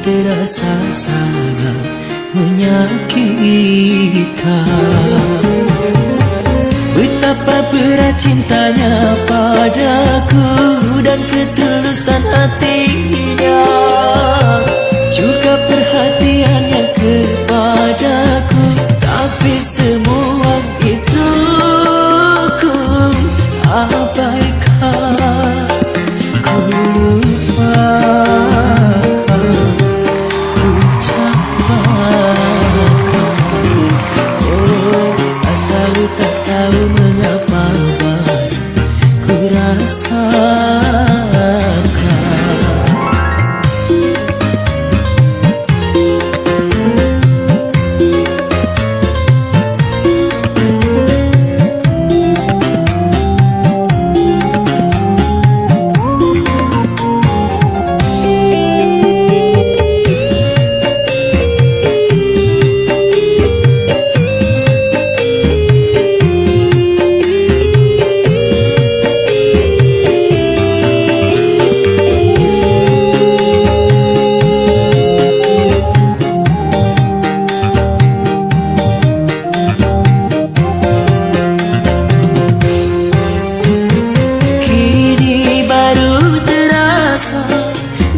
terasa sangat menyakitkan. Betapa berat cintanya padaku dan ketulusan hatinya, juga perhatiannya kepadaku. Tapi semua itu ku abaikan, ku lupakan, ku capakan. Oh, tak tahu mengapa baru ku rasakan.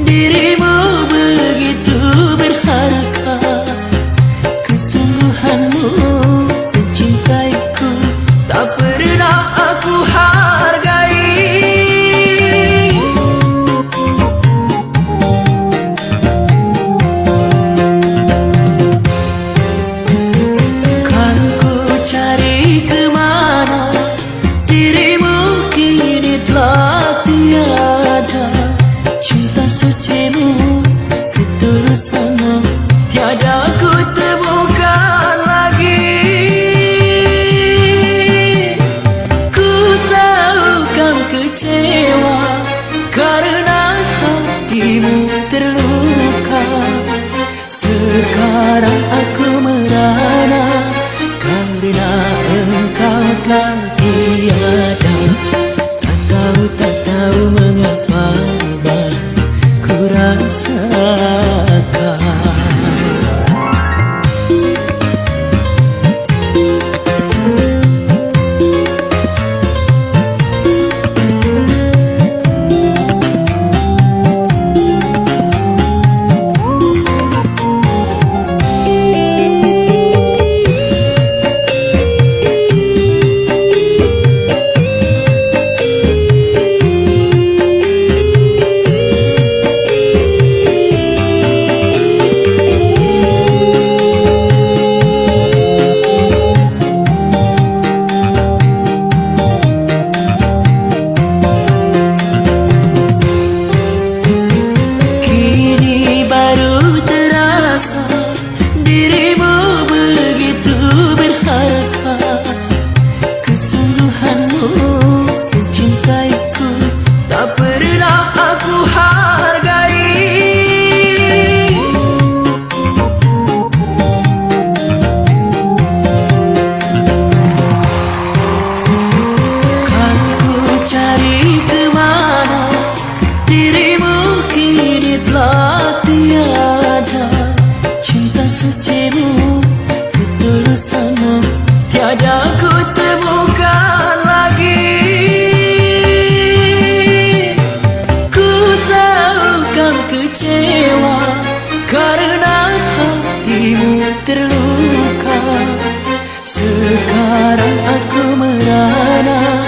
Dirimu begitu berharga, kesungguhanmu mencintaiku tak pernah aku hargai. Kan ku cari kemana, dirimu kini telah tiada. Cinta sucimu, ketulusanmu tiada ku temukan lagi. Ku tahu kau kecewa karena hatimu terluka. Sekarang aku merana karena engkau telah tiada. Tak tahu mengapa ku rasakan. Dirimu begitu berharga, kesungguhanmu mencintaiku tak pernah aku hargai. Kan ku cari kemana, dirimu kini telah tiada. Cinta sucimu, ketulusanmu tiada ku temukan lagi. Ku tahu kau kecewa karena hatimu terluka. Sekarang aku merana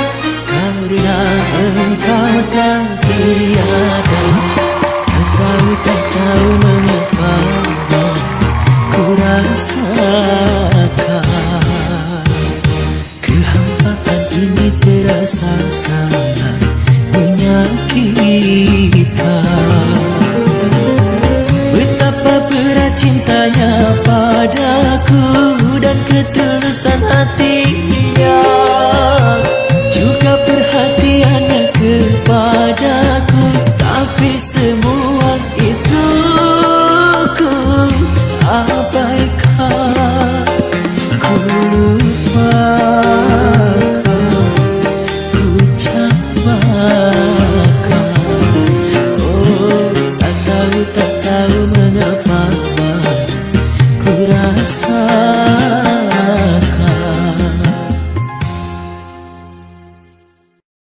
karena engkau telah tiada. Tak tahu mengapa ku rasakan. Kehampaan ini terasa sangat menyakitkan. Betapa berat cintanya padaku dan ketulusan hatinya, juga perhatiannya kepadaku. Tapi semua itu ku abaikan, ku lupakan, ku capakan. Oh, tak tahu tak tahu mengapa ku rasa